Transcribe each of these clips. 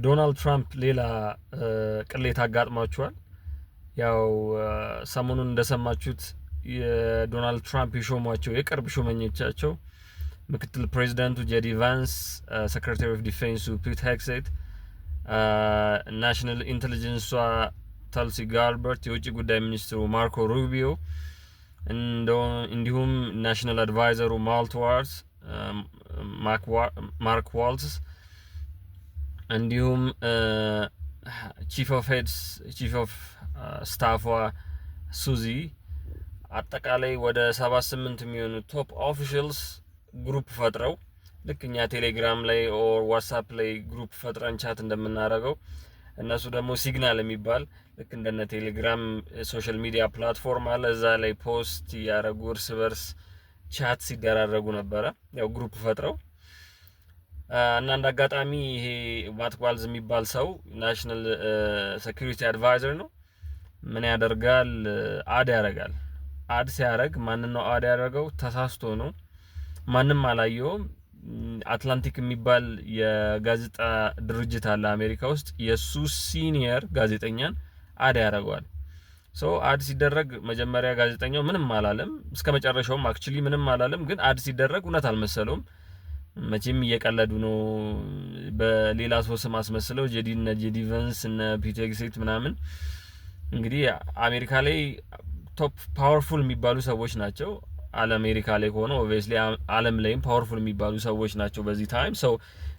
ዶናልድ ትራምፕ ሌላ ቅሌት አጋጥሟቸዋል። ያው ሰሞኑን እንደሰማችሁት የዶናልድ ትራምፕ የሾሟቸው የቅርብ ሹመኞቻቸው ምክትል ፕሬዚዳንቱ ጄዲ ቫንስ፣ ሴክሬታሪ ኦፍ ዲፌንሱ ፒት ሄግሴት፣ ናሽናል ኢንቴሊጀንሷ ተልሲ ጋልበርት፣ የውጭ ጉዳይ ሚኒስትሩ ማርኮ ሩቢዮ እንዲሁም ናሽናል አድቫይዘሩ ማርክ ዋልትስ እንዲሁም ቺፍ ኦፍ ስታፏ ሱዚ አጠቃላይ ወደ 78 የሚሆኑ ቶፕ ኦፊሻልስ ግሩፕ ፈጥረው ልክ እኛ ቴሌግራም ላይ ኦር ዋትስአፕ ላይ ግሩፕ ፈጥረን ቻት እንደምናደርገው እነሱ ደግሞ ሲግናል የሚባል ልክ እንደነ ቴሌግራም ሶሻል ሚዲያ ፕላትፎርም አለ። እዛ ላይ ፖስት ያደረጉ እርስ በርስ ቻት ሲደራረጉ ነበረ፣ ያው ግሩፕ ፈጥረው እና እንደ አጋጣሚ ይሄ ማት ዋልዝ የሚባል ሰው ናሽናል ሴኩሪቲ አድቫይዘር ነው። ምን ያደርጋል? አድ ያደርጋል። አድ ሲያደርግ ማንን ነው አድ ያደረገው? ተሳስቶ ነው፣ ማንም አላየውም። አትላንቲክ የሚባል የጋዜጣ ድርጅት አለ አሜሪካ ውስጥ። የሱ ሲኒየር ጋዜጠኛን አድ ያደርገዋል። ሶ አድ ሲደረግ መጀመሪያ ጋዜጠኛው ምንም አላለም፣ እስከ መጨረሻውም አክቹሊ ምንም አላለም። ግን አድ ሲደረግ እውነት አልመሰለውም። መቼም እየቀለዱ ነው። በሌላ ሰው ስም አስመስለው ጄዲ ቫንስ እና ፒት ሄግሴት ምናምን እንግዲህ አሜሪካ ላይ ቶፕ ፓወርፉል የሚባሉ ሰዎች ናቸው። አሜሪካ ላይ ሆኖ ኦብቪየስሊ ዓለም ላይም ፓወርፉል የሚባሉ ሰዎች ናቸው። በዚህ ታይም ሰው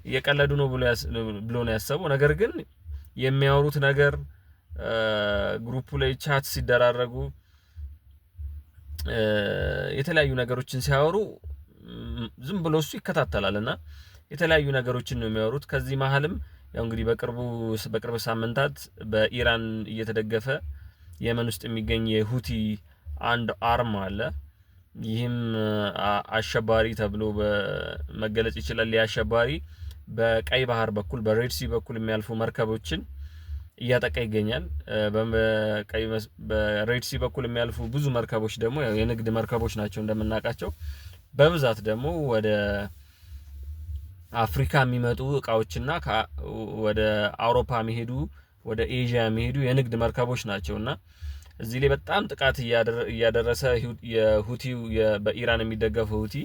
እየቀለዱ ነው ብሎ ነው ያሰበው። ነገር ግን የሚያወሩት ነገር ግሩፑ ላይ ቻት ሲደራረጉ የተለያዩ ነገሮችን ሲያወሩ ዝም ብሎ እሱ ይከታተላልና የተለያዩ ነገሮችን ነው የሚያወሩት። ከዚህ መሀልም ያው እንግዲህ በቅርብ ሳምንታት በኢራን እየተደገፈ የመን ውስጥ የሚገኝ የሁቲ አንድ አርም አለ። ይህም አሸባሪ ተብሎ በመገለጽ ይችላል። የአሸባሪ በቀይ ባህር በኩል በሬድ ሲ በኩል የሚያልፉ መርከቦችን እያጠቃ ይገኛል። በሬድ ሲ በኩል የሚያልፉ ብዙ መርከቦች ደግሞ ያው የንግድ መርከቦች ናቸው እንደምናውቃቸው። በብዛት ደግሞ ወደ አፍሪካ የሚመጡ እቃዎችና ወደ አውሮፓ የሚሄዱ ወደ ኤዥያ የሚሄዱ የንግድ መርከቦች ናቸውና እዚህ ላይ በጣም ጥቃት እያደረሰ የሁቲው በኢራን የሚደገፈው ሁቲ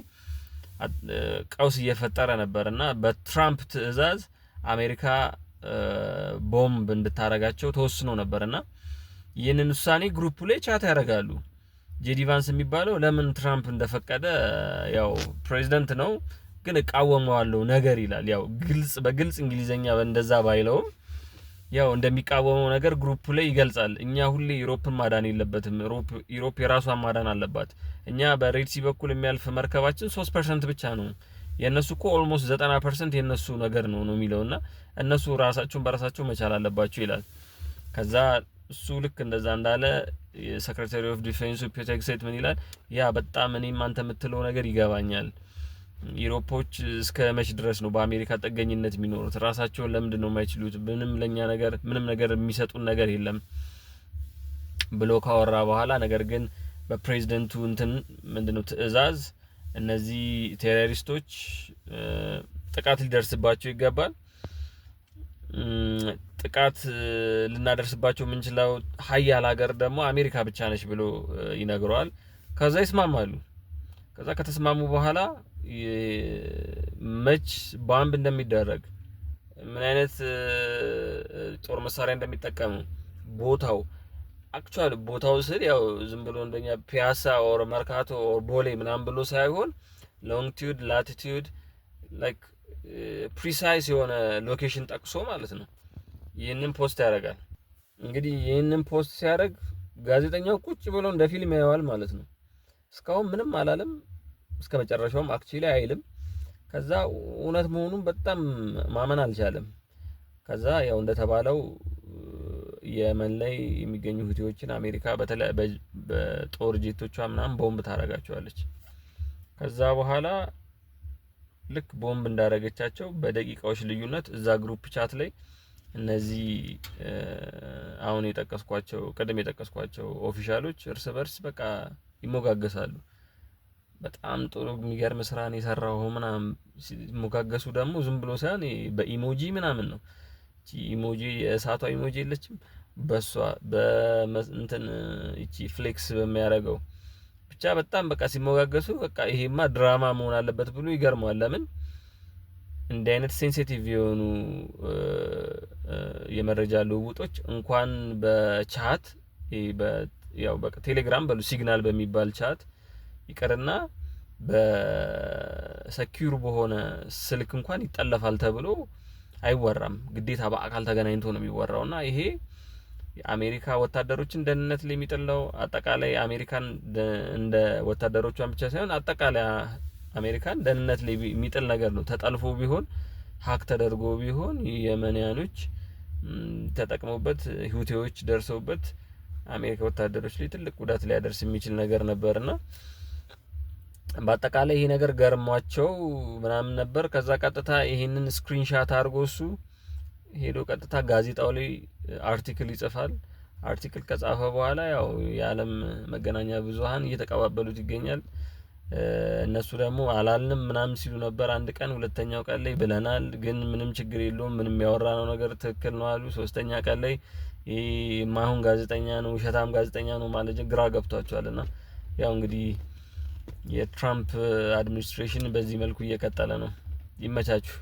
ቀውስ እየፈጠረ ነበርና በትራምፕ ትዕዛዝ አሜሪካ ቦምብ እንድታረጋቸው ተወስኖ ነበርና ይህንን ውሳኔ ግሩፕ ላይ ቻት ያደርጋሉ። ጄዲ ቫንስ የሚባለው ለምን ትራምፕ እንደፈቀደ ያው ፕሬዚዳንት ነው ግን እቃወመዋለሁ ነገር ይላል። ያው በግልጽ እንግሊዘኛ እንደዛ ባይለውም ያው እንደሚቃወመው ነገር ግሩፕ ላይ ይገልጻል። እኛ ሁሌ ዩሮፕን ማዳን የለበትም፣ ዩሮፕ የራሷን ማዳን አለባት። እኛ በሬድ ሲ በኩል የሚያልፍ መርከባችን 3% ብቻ ነው፣ የነሱ እኮ ኦልሞስት 90% የነሱ ነገር ነው የሚለውና እነሱ ራሳቸውን በራሳቸው መቻል አለባቸው ይላል። ከዛ እሱ ልክ እንደዛ እንዳለ የሴክሬታሪ ኦፍ ዲፌንስ ፒት ሄግሴት ምን ይላል? ያ በጣም እኔም አንተ የምትለው ነገር ይገባኛል። ዩሮፖች እስከ መች ድረስ ነው በአሜሪካ ጥገኝነት የሚኖሩት? ራሳቸውን ለምንድን ነው የማይችሉት? ምንም ነገር የሚሰጡን ነገር የለም ብሎ ካወራ በኋላ ነገር ግን በፕሬዝዳንቱ ምንድነው ትዕዛዝ እነዚህ ቴሮሪስቶች ጥቃት ሊደርስባቸው ይገባል። ጥቃት ልናደርስባቸው የምንችለው ሀያል ሀገር ደግሞ አሜሪካ ብቻ ነች ብሎ ይነግረዋል። ከዛ ይስማማሉ። ከዛ ከተስማሙ በኋላ መች ባምብ እንደሚደረግ ምን አይነት ጦር መሳሪያ እንደሚጠቀሙ ቦታው ስል ያው ዝም ብሎ እንደኛ ፒያሳ ኦር መርካቶ ኦር ቦሌ ምናምን ብሎ ሳይሆን ሎንጊቲዩድ ላቲቲዩድ ላይክ ፕሪሳይስ የሆነ ሎኬሽን ጠቅሶ ማለት ነው። ይህንን ፖስት ያደርጋል። እንግዲህ ይህንን ፖስት ሲያደርግ ጋዜጠኛው ቁጭ ብሎ እንደ ፊልም ያየዋል ማለት ነው። እስካሁን ምንም አላለም፣ እስከ መጨረሻውም አክቹሊ አይልም። ከዛ እውነት መሆኑን በጣም ማመን አልቻለም። ከዛ ያው እንደተባለው የመን ላይ የሚገኙ ሁቲዎችን አሜሪካ በጦር ጄቶቿ ምናምን ቦምብ ታረጋቸዋለች። ከዛ በኋላ ልክ ቦምብ እንዳረገቻቸው በደቂቃዎች ልዩነት እዛ ግሩፕ ቻት ላይ እነዚህ አሁን ቀደም የጠቀስኳቸው ኦፊሻሎች እርስ በርስ በቃ ይሞጋገሳሉ። በጣም ጥሩ የሚገርም ስራ ነው የሰራው ምናምን ሲሞጋገሱ ደግሞ ዝም ብሎ ሳይሆን በኢሞጂ ምናምን ነው። ኢሞጂ የእሳቷ ኢሞጂ የለችም በሷ በእንትን እቺ ፍሌክስ በሚያደርገው ብቻ በጣም በቃ ሲሞጋገሱ በቃ ይሄማ ድራማ መሆን አለበት ብሎ ይገርመዋል። ለምን እንዲህ አይነት ሴንሲቲቭ የሆኑ የመረጃ ልውውጦች እንኳን በቻት ያው በቃ ቴሌግራም በሉ ሲግናል በሚባል ቻት ይቀርና በሰኪዩር በሆነ ስልክ እንኳን ይጠለፋል ተብሎ አይወራም። ግዴታ በአካል ተገናኝቶ ነው የሚወራውና ይሄ የአሜሪካ ወታደሮችን ደህንነት ላይ የሚጥለው አጠቃላይ አሜሪካን እንደ ወታደሮቿን ብቻ ሳይሆን አጠቃላይ አሜሪካን ደህንነት ላይ የሚጥል ነገር ነው። ተጠልፎ ቢሆን ሀክ ተደርጎ ቢሆን የመንያኖች ተጠቅመውበት ሁቲዎች ደርሰውበት አሜሪካ ወታደሮች ላይ ትልቅ ጉዳት ሊያደርስ የሚችል ነገር ነበርና በአጠቃላይ ይሄ ነገር ገርሟቸው ምናምን ነበር። ከዛ ቀጥታ ይሄንን ስክሪንሻት አድርጎ እሱ ሄዶ ቀጥታ ጋዜጣው ላይ አርቲክል ይጽፋል። አርቲክል ከጻፈ በኋላ ያው የዓለም መገናኛ ብዙሃን እየተቀባበሉት ይገኛል። እነሱ ደግሞ አላልንም ምናምን ሲሉ ነበር። አንድ ቀን ሁለተኛው ቀን ላይ ብለናል፣ ግን ምንም ችግር የለውም ምንም ያወራነው ነገር ትክክል ነው አሉ። ሶስተኛ ቀን ላይ ማሁን ጋዜጠኛ ነው ውሸታም ጋዜጠኛ ነው ማለት ግራ ገብቷቸዋልና ያው እንግዲህ የትራምፕ አድሚኒስትሬሽን በዚህ መልኩ እየቀጠለ ነው። ይመቻችሁ።